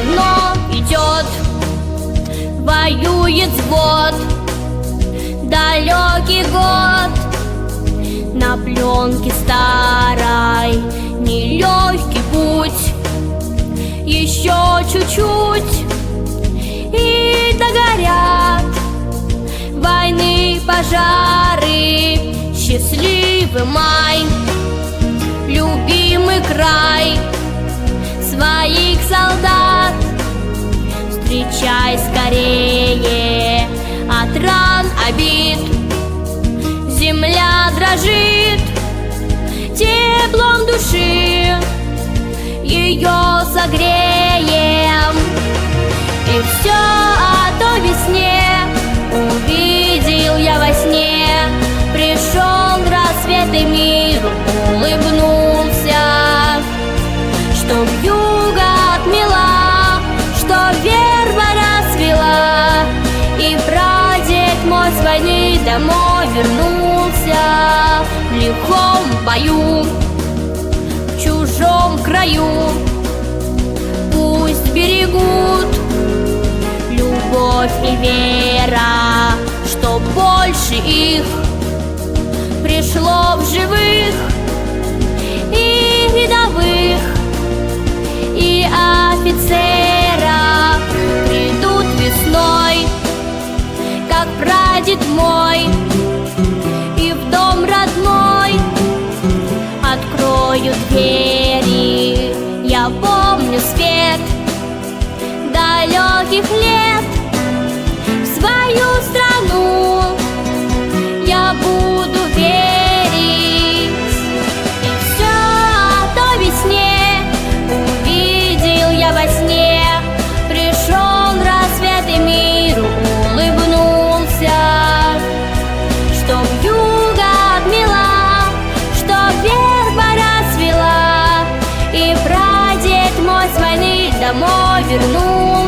кино идет, воюет взвод. Далекий год на пленке старой, нелегкий путь. Еще чуть-чуть и догорят войны, пожары. Счастливый май, любимый край своих солдат встречай скорее от ран обид. Земля дрожит теплом души, ее согреем. И все о той весне увидел я во сне. Пришел рассвет и мир улыбнулся, что вьюга отмела, что верба расцвела, и прадед мой с войны домой вернулся. В лихом бою, в чужом краю, пусть берегут любовь и вера, что больше их пришло в живых и рядовых, и офицеров. Придут весной, как прадед мой, и в дом родной откроют двери. Я помню свет далеких лет, в свою страну я буду верить. И все о той весне увидел я во сне. Пришел рассвет и миру улыбнулся, что вьюга отмела, что верба расцвела, и прадед мой с войны домой вернулся.